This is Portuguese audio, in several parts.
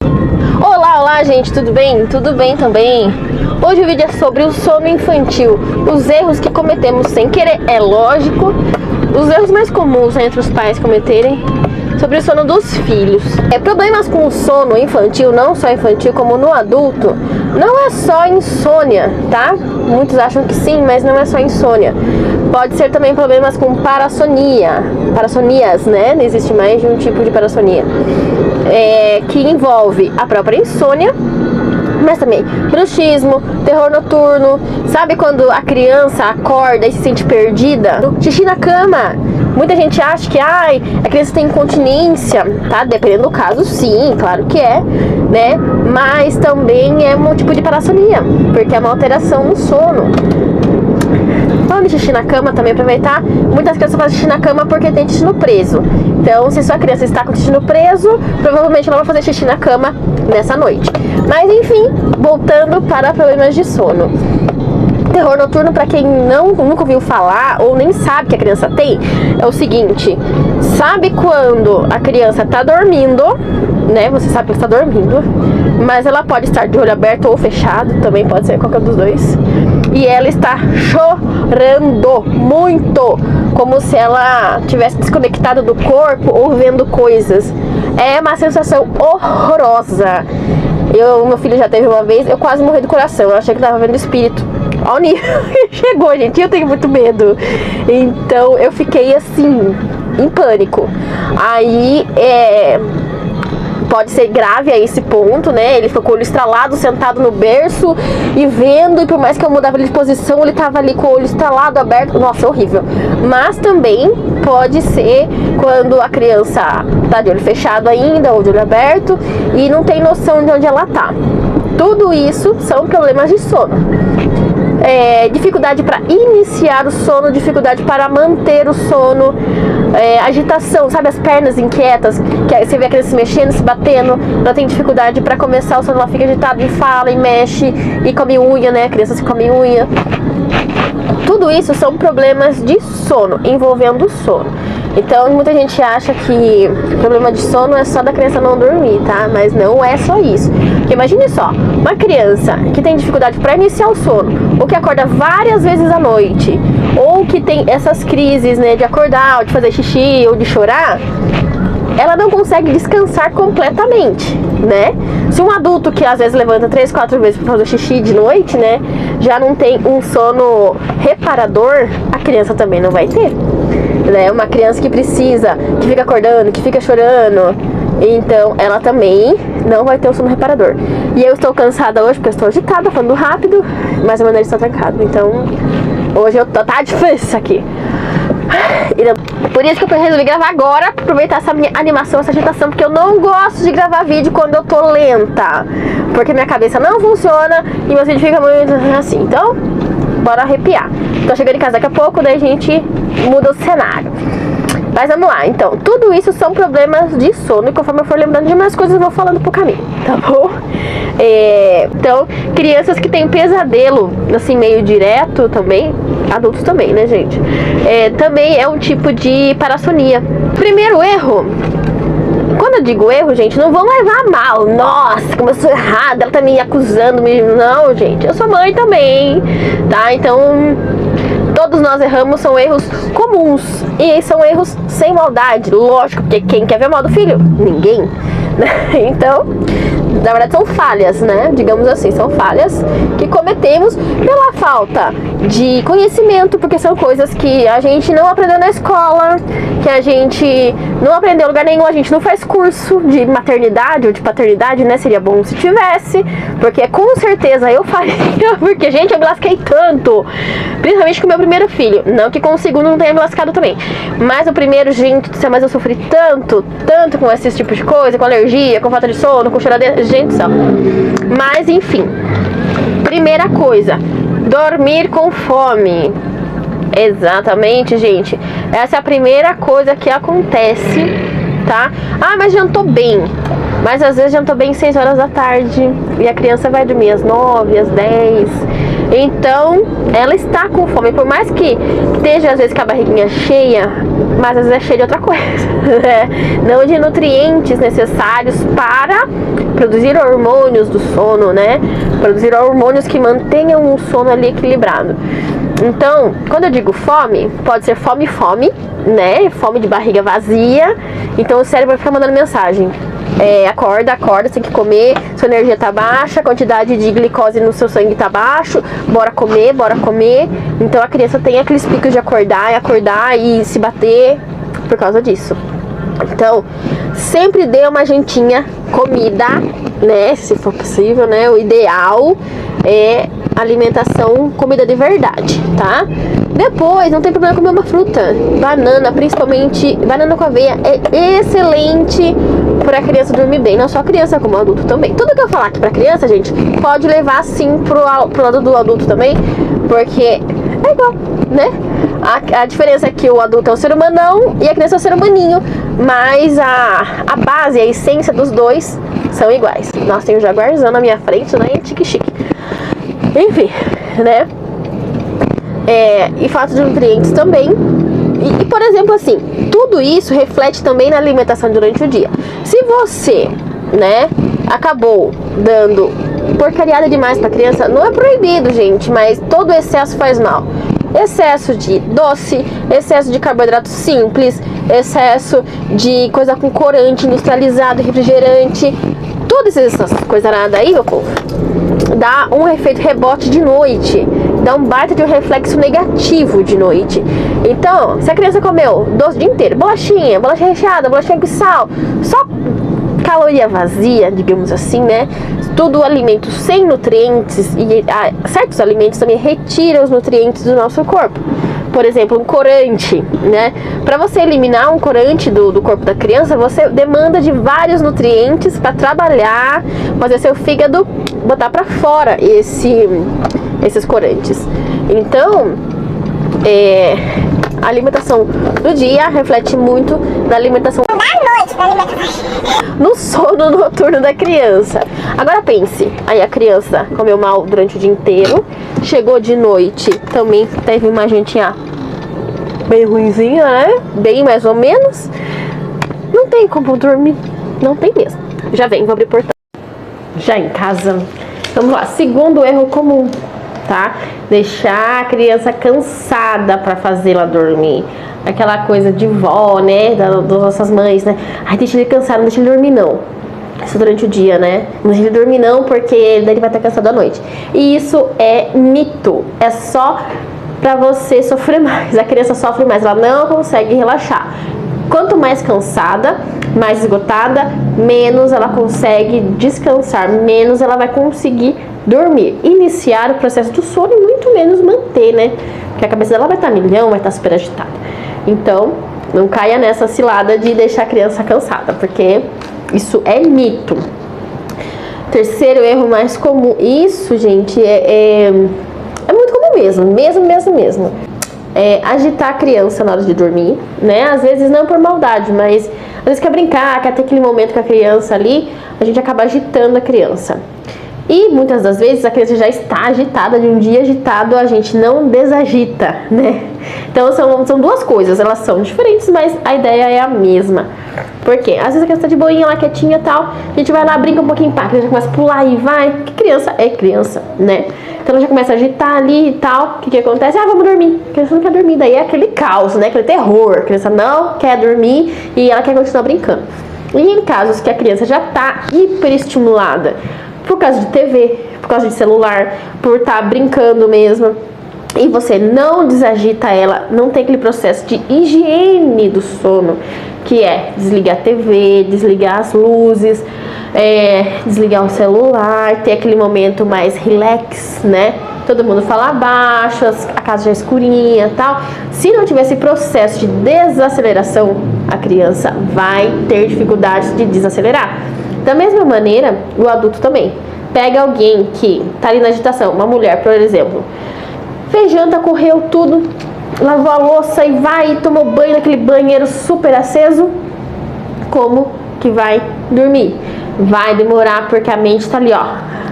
Olá gente, tudo bem? Tudo bem também. Hoje o vídeo é sobre o sono infantil, os erros que cometemos sem querer, é lógico, os erros mais comuns entre os pais cometerem sobre o sono dos filhos. Problemas com o sono infantil, não só infantil como no adulto, não é só insônia, tá? Muitos acham que sim, mas não é só insônia. Pode ser também problemas com parassonia, parassonias, né? Existe mais de um tipo de parassonia, que envolve a própria insônia, mas também bruxismo, terror noturno. Sabe quando a criança acorda e se sente perdida? Xixi na cama. Muita gente acha que a criança tem incontinência, tá? Dependendo do caso, sim, claro que é, né? Mas também é um tipo de parassonia, porque é uma alteração no sono. Falando de xixi na cama, também aproveitar, muitas crianças fazem xixi na cama porque tem intestino preso. Então, se sua criança está com o intestino preso, provavelmente ela vai fazer xixi na cama nessa noite. Mas enfim, voltando para problemas de sono. Terror noturno, para quem nunca ouviu falar ou nem sabe que a criança tem, é o seguinte: sabe quando a criança está dormindo, né? Você sabe que ela está dormindo, mas ela pode estar de olho aberto ou fechado, também pode ser qualquer dos dois. E ela está chorando muito, como se ela tivesse desconectada do corpo ou vendo coisas. É uma sensação horrorosa. Meu filho já teve uma vez, eu quase morri do coração, eu achei que estava vendo espírito. Olha o nível que chegou, gente, eu tenho muito medo. Então eu fiquei assim, em pânico. Aí pode ser grave a esse ponto, né? Ele ficou com o olho estralado, sentado no berço e vendo, e por mais que eu mudava ele de posição, ele tava ali com o olho estralado, aberto. Nossa, horrível. Mas também pode ser quando a criança tá de olho fechado ainda, ou de olho aberto, e não tem noção de onde ela tá. Tudo isso são problemas de sono. Dificuldade para iniciar o sono, dificuldade para manter o sono, agitação, sabe, as pernas inquietas, que você vê a criança se mexendo, se batendo, ela tem dificuldade para começar o sono, ela fica agitada e fala e mexe e come unha, né, a criança se come unha. Tudo isso são problemas de sono, envolvendo o sono. Então muita gente acha que problema de sono é só da criança não dormir, tá? Mas não é só isso. Porque imagine só, uma criança que tem dificuldade para iniciar o sono, ou que acorda várias vezes à noite, ou que tem essas crises, né, de acordar, ou de fazer xixi, ou de chorar, ela não consegue descansar completamente, né? Se um adulto que às vezes levanta 3, 4 vezes para fazer xixi de noite, né, já não tem um sono reparador, a criança também não vai ter, né? Uma criança que precisa, que fica acordando, que fica chorando, então ela também não vai ter o sono reparador. E eu estou cansada hoje porque eu estou agitada, falando rápido, mas o meu nariz está trancado, então hoje tá difícil isso aqui. Por isso que eu resolvi gravar agora, aproveitar essa minha animação, essa agitação, porque eu não gosto de gravar vídeo quando eu tô lenta, porque minha cabeça não funciona e meu vídeo fica muito assim. Então, bora arrepiar. Tô chegando em casa daqui a pouco, daí a gente muda o cenário. Mas vamos lá, então, tudo isso são problemas de sono, e conforme eu for lembrando de mais coisas eu vou falando pro caminho, tá bom? Então, crianças que têm pesadelo, assim, meio direto também, adultos também, né, gente? Também é um tipo de parassonia. Primeiro erro, quando eu digo erro, gente, não vão levar a mal. Nossa, como eu sou errada, ela tá me acusando. Não, gente, eu sou mãe também, tá? Então, todos nós erramos, são erros comuns. E são erros sem maldade, lógico, porque quem quer ver mal do filho? Ninguém. Então, na verdade são falhas, né? Digamos assim, são falhas que cometemos pela falta de conhecimento, porque são coisas que a gente não aprendeu na escola, que a gente não aprendeu em lugar nenhum, a gente não faz curso de maternidade ou de paternidade, né? Seria bom se tivesse, porque com certeza eu faria, porque, gente, eu me lasquei tanto, principalmente com o meu primeiro filho, não que com o segundo não tenha me lascado também, mas o primeiro, gente, mas eu sofri tanto com esse tipo de coisa, com alergia, com falta de sono, com choradeira, gente do céu. Mas enfim, primeira coisa, dormir com fome. Exatamente, gente, essa é a primeira coisa que acontece, tá? Mas jantou bem, mas às vezes jantou bem 6 horas da tarde e a criança vai dormir às 9, às 10. Então, ela está com fome, por mais que esteja às vezes com a barriguinha cheia, mas às vezes é cheia de outra coisa, né? Não de nutrientes necessários para produzir hormônios do sono, né? Produzir hormônios que mantenham o sono ali equilibrado. Então, quando eu digo fome, pode ser fome, né? Fome de barriga vazia. Então o cérebro vai ficar mandando mensagem. Acorda, você tem que comer, sua energia tá baixa, a quantidade de glicose no seu sangue tá baixo, bora comer. Então a criança tem aqueles picos de acordar e se bater por causa disso. Então, sempre dê uma jantinha, comida, né? Se for possível, né? O ideal é alimentação, comida de verdade, tá? Depois, não tem problema comer uma fruta. Banana, principalmente, banana com aveia é excelente pra criança dormir bem. Não só criança, como adulto também. Tudo que eu falar aqui pra criança, gente, pode levar sim pro lado do adulto também, porque é igual, né? A diferença é que o adulto é um ser humanão e a criança é um ser humaninho, mas a base, a essência dos dois são iguais. Nossa, tem um jaguarzão na minha frente, né? Chique. Enfim, né? E falta de nutrientes também. E, por exemplo, assim, tudo isso reflete também na alimentação durante o dia. Se você, né, acabou dando porcariada demais pra criança, não é proibido, gente, mas todo excesso faz mal. Excesso de doce, excesso de carboidrato simples, excesso de coisa com corante, industrializado, refrigerante, todas essas coisas nada aí, meu povo, dá um efeito rebote de noite, dá um baita de um reflexo negativo de noite. Então, se a criança comeu doce o dia inteiro, bolacha recheada, bolachinha com sal, só caloria vazia, digamos assim, né? Tudo alimento sem nutrientes, e certos alimentos também retiram os nutrientes do nosso corpo. Por exemplo, um corante, né? Para você eliminar um corante do corpo da criança, você demanda de vários nutrientes para trabalhar, fazer seu fígado botar para fora esses corantes. Então, a alimentação do dia reflete muito na alimentação da noite, no sono noturno da criança. Agora pense, aí a criança comeu mal durante o dia inteiro, chegou de noite, também teve uma jantinha bem ruinzinha, né? Bem mais ou menos. Não tem como dormir, não tem mesmo. Já vem, vou abrir o portão. Já em casa, vamos lá, segundo erro comum, tá? Deixar a criança cansada para fazê-la dormir. Aquela coisa de vó, né? Das nossas mães, né? Ai, deixa ele cansado, não deixa ele dormir não. Isso durante o dia, né? Não deixa ele dormir não, porque daí ele vai estar cansado à noite. E isso é mito. É só pra você sofrer mais. A criança sofre mais, ela não consegue relaxar. Quanto mais cansada, mais esgotada, menos ela consegue descansar, menos ela vai conseguir dormir, iniciar o processo do sono e muito menos manter, né? Porque a cabeça dela vai estar milhão, vai estar super agitada. Então, não caia nessa cilada de deixar a criança cansada, porque isso é mito. Terceiro erro mais comum, isso, gente, é muito comum mesmo. Agitar a criança na hora de dormir, né? Às vezes não por maldade, mas às vezes quer brincar, quer ter aquele momento com a criança ali, a gente acaba agitando a criança. E muitas das vezes a criança já está agitada, de um dia agitado a gente não desagita, né? Então são duas coisas, elas são diferentes, mas a ideia é a mesma. Por quê? Às vezes a criança tá de boinha lá, quietinha e tal, a gente vai lá, brinca um pouquinho, pá, a criança começa a pular e vai, porque criança é criança, né? Então ela já começa a agitar ali e tal, o que acontece? Vamos dormir. A criança não quer dormir, daí é aquele caos, né? Aquele terror, a criança não quer dormir e ela quer continuar brincando. E em casos que a criança já tá hiperestimulada, por causa de TV, por causa de celular, por estar brincando mesmo, e você não desagita ela, não tem aquele processo de higiene do sono, que é desligar a TV, desligar as luzes, desligar o celular, ter aquele momento mais relax, né? Todo mundo fala baixo, a casa já é escurinha e tal. Se não tiver esse processo de desaceleração, a criança vai ter dificuldades de desacelerar. Da mesma maneira, o adulto também. Pega alguém que tá ali na agitação, uma mulher, por exemplo, fez janta, correu tudo, lavou a louça e vai e tomou banho naquele banheiro super aceso. Como que vai dormir? Vai demorar, porque a mente tá ali, ó,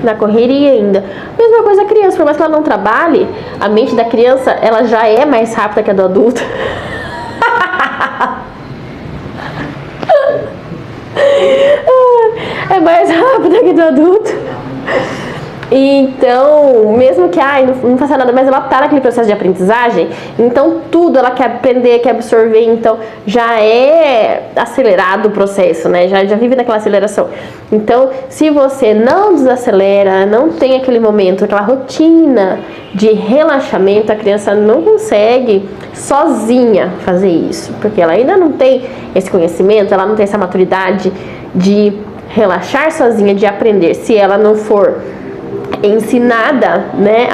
na correria ainda. Mesma coisa a criança, por mais que ela não trabalhe, a mente da criança, ela já é mais rápida que a do adulto. É mais rápida que a do adulto. Então, mesmo que não faça nada, mas ela tá naquele processo de aprendizagem, então tudo ela quer aprender, quer absorver, então já é acelerado o processo, né? Já vive naquela aceleração. Então, se você não desacelera, não tem aquele momento, aquela rotina de relaxamento, a criança não consegue sozinha fazer isso, porque ela ainda não tem esse conhecimento, ela não tem essa maturidade de relaxar sozinha, de aprender. Se ela não for ensinada, né,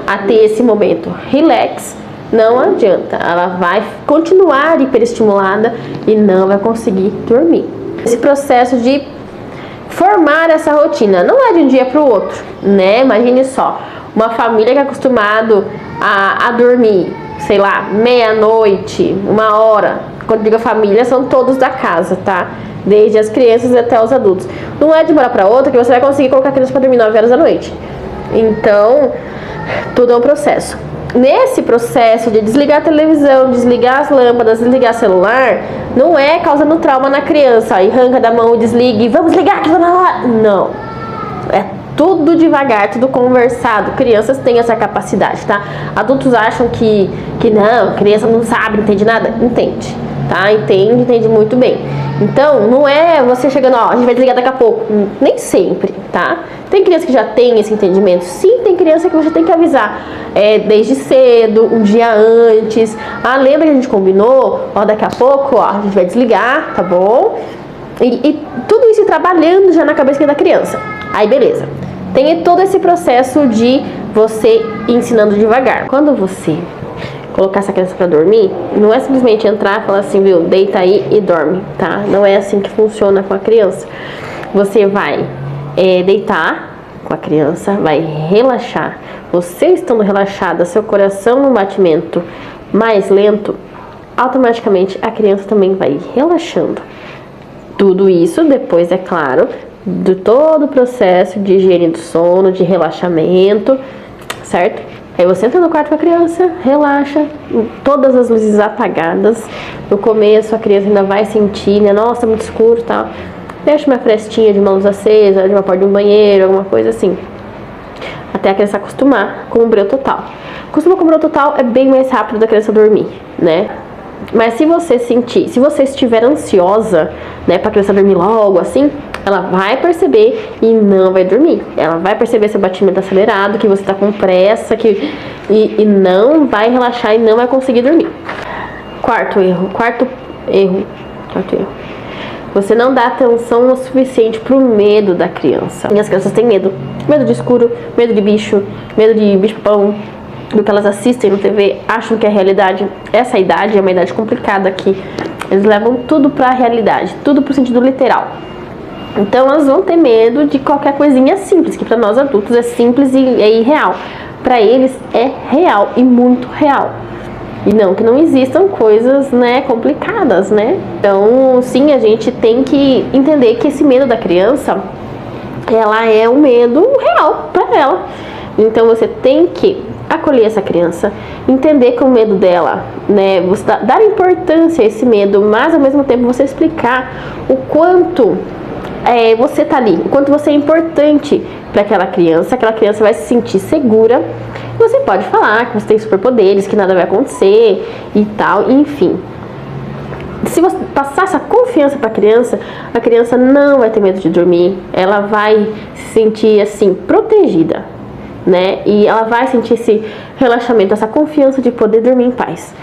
a ter esse momento relax, não adianta, ela vai continuar hiperestimulada e não vai conseguir dormir. Esse processo de formar essa rotina não é de um dia para o outro, né? Imagine só, uma família que é acostumado a dormir, sei lá, meia-noite, 1h. Quando digo família, são todos da casa, tá? Desde as crianças até os adultos. Não é de uma hora para outra que você vai conseguir colocar a criança para dormir 9 horas da noite. Então, tudo é um processo. Nesse processo de desligar a televisão, desligar as lâmpadas, desligar o celular, não é causando trauma na criança. Aí arranca da mão e desliga e vamos ligar aqui na hora. Não. É tudo devagar, tudo conversado. Crianças têm essa capacidade, tá? Adultos acham que não, criança não sabe, não entende nada. Entende, tá? Entende muito bem. Então, não é você chegando, a gente vai desligar daqui a pouco. Nem sempre, tá? Tem criança que já tem esse entendimento. Sim, tem criança que você tem que avisar desde cedo, um dia antes. Lembra que a gente combinou? Daqui a pouco, a gente vai desligar, tá bom? E tudo isso trabalhando já na cabeça da criança. Aí, beleza. Tem todo esse processo de você ensinando devagar. Quando você colocar essa criança para dormir, não é simplesmente entrar e falar assim, viu, deita aí e dorme, tá? Não é assim que funciona com a criança. Você vai deitar com a criança, vai relaxar. Você estando relaxada, seu coração no batimento mais lento, automaticamente a criança também vai relaxando. Tudo isso depois, é claro, de todo o processo de higiene do sono, de relaxamento, certo? Aí você entra no quarto com a criança, relaxa, todas as luzes apagadas. No começo a criança ainda vai sentir, né? Nossa, muito escuro e tal. Deixa uma frestinha de uma luz acesa, de uma porta de um banheiro, alguma coisa assim. Até a criança acostumar com o breu total. Acostuma com o breu total é bem mais rápido da criança dormir, né? Mas se você sentir, se você estiver ansiosa, né, pra criança dormir logo, assim, ela vai perceber e não vai dormir. Ela vai perceber seu batimento acelerado, que você tá com pressa, e não vai relaxar e não vai conseguir dormir. Quarto erro. Você não dá atenção o suficiente pro medo da criança. E as crianças têm medo. Medo de escuro, medo de bicho, medo de bicho-papão, do que elas assistem no TV, acham que é realidade. Essa idade é uma idade complicada aqui. Eles levam tudo pra realidade, tudo pro sentido literal. Então elas vão ter medo de qualquer coisinha simples, que pra nós adultos é simples e é irreal. Pra eles é real e muito real. E não que não existam coisas, né, complicadas, né? Então, sim, a gente tem que entender que esse medo da criança, ela é um medo real pra ela. Então você tem que acolher essa criança, entender que o medo dela, né, você dar importância a esse medo, mas ao mesmo tempo você explicar o quanto você tá ali, o quanto você é importante para aquela criança vai se sentir segura. Você pode falar que você tem superpoderes, que nada vai acontecer e tal, enfim. Se você passar essa confiança para a criança não vai ter medo de dormir, ela vai se sentir assim protegida, né? E ela vai sentir esse relaxamento, essa confiança de poder dormir em paz.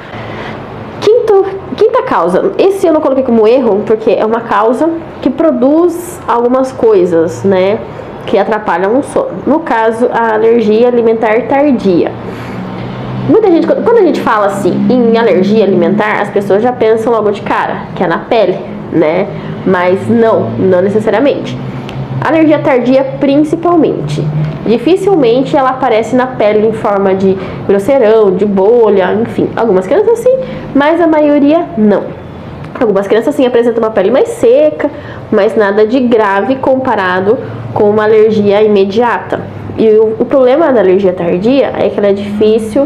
Quinta causa. Esse eu não coloquei como erro, porque é uma causa que produz algumas coisas, né, que atrapalham o sono. No caso, a alergia alimentar tardia. Muita gente, quando a gente fala assim em alergia alimentar, as pessoas já pensam logo de cara, que é na pele, né? Mas não necessariamente. Alergia tardia, principalmente. Dificilmente ela aparece na pele em forma de grosseirão, de bolha, enfim. Algumas crianças sim, mas a maioria não. Algumas crianças sim apresentam uma pele mais seca, mas nada de grave comparado com uma alergia imediata. E o problema da alergia tardia é que ela é difícil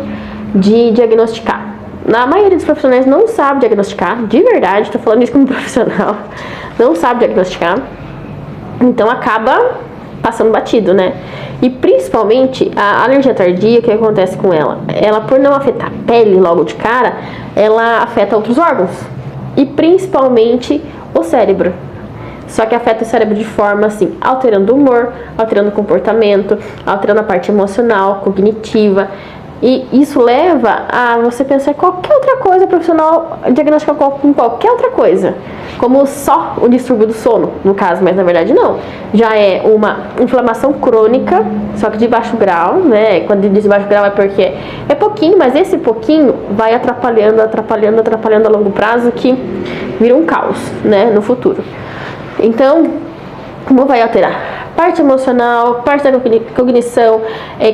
de diagnosticar. A maioria dos profissionais não sabe diagnosticar, de verdade, estou falando isso como profissional, não sabe diagnosticar, então acaba passando batido, né? E principalmente a alergia tardia, o que acontece com ela? Ela, por não afetar a pele logo de cara, ela afeta outros órgãos, e principalmente o cérebro. Só que afeta o cérebro de forma assim, alterando o humor, alterando o comportamento, alterando a parte emocional, cognitiva. E isso leva a você pensar em qualquer outra coisa profissional, diagnosticar com qualquer outra coisa, como só o distúrbio do sono, no caso, mas na verdade não. Já é uma inflamação crônica, só que de baixo grau, né? Quando diz baixo grau é porque é pouquinho, mas esse pouquinho vai atrapalhando a longo prazo, que vira um caos, né, no futuro. Então, como vai alterar? Parte emocional, parte da cognição,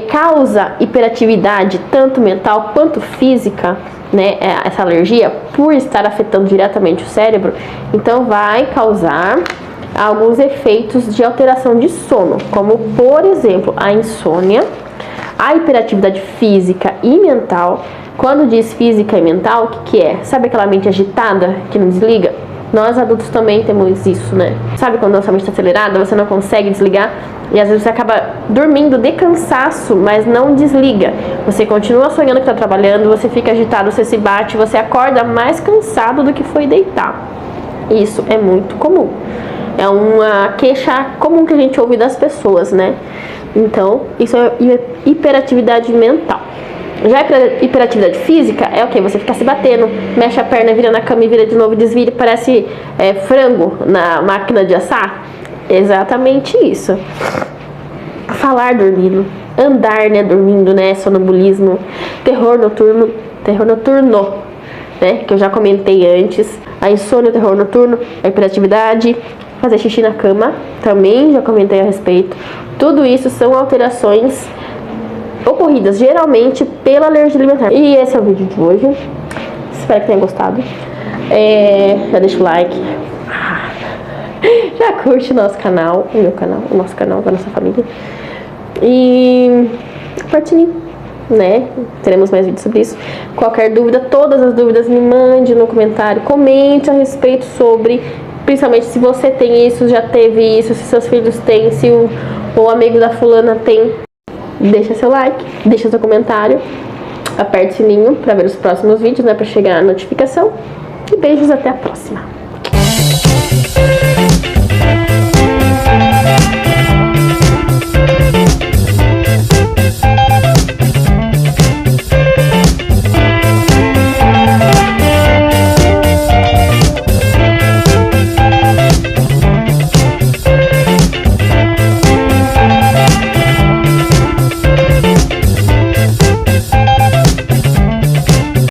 causa hiperatividade, tanto mental quanto física, né? Essa alergia, por estar afetando diretamente o cérebro, então vai causar alguns efeitos de alteração de sono, como, por exemplo, a insônia, a hiperatividade física e mental. Quando diz física e mental, o que é? Sabe aquela mente agitada que não desliga? Nós adultos também temos isso, né? Sabe quando a sua mente está acelerada, você não consegue desligar e às vezes você acaba dormindo de cansaço, mas não desliga. Você continua sonhando que está trabalhando, você fica agitado, você se bate, você acorda mais cansado do que foi deitar. Isso é muito comum. É uma queixa comum que a gente ouve das pessoas, né? Então, isso é hiperatividade mental. Já a hiperatividade física é o que? Você fica se batendo, mexe a perna, vira na cama e vira de novo, desvira, parece frango na máquina de assar. Exatamente isso. Falar dormindo, andar, né, dormindo, né, sonambulismo, terror noturno, né, que eu já comentei antes, a insônia, o terror noturno, a hiperatividade, fazer xixi na cama, também já comentei a respeito. Tudo isso são alterações ocorridas geralmente pela alergia alimentar. E esse é o vídeo de hoje. Espero que tenha gostado. Já deixa o like. Já curte nosso canal, o nosso canal da nossa família. E compartilhe, né? Teremos mais vídeos sobre isso. Qualquer dúvida, todas as dúvidas, me mande no comentário. Comente a respeito sobre, principalmente se você tem isso, já teve isso, se seus filhos têm, se o amigo da fulana tem. Deixa seu like, deixa seu comentário, aperte o sininho para ver os próximos vídeos, né, para chegar a notificação. E beijos, até a próxima.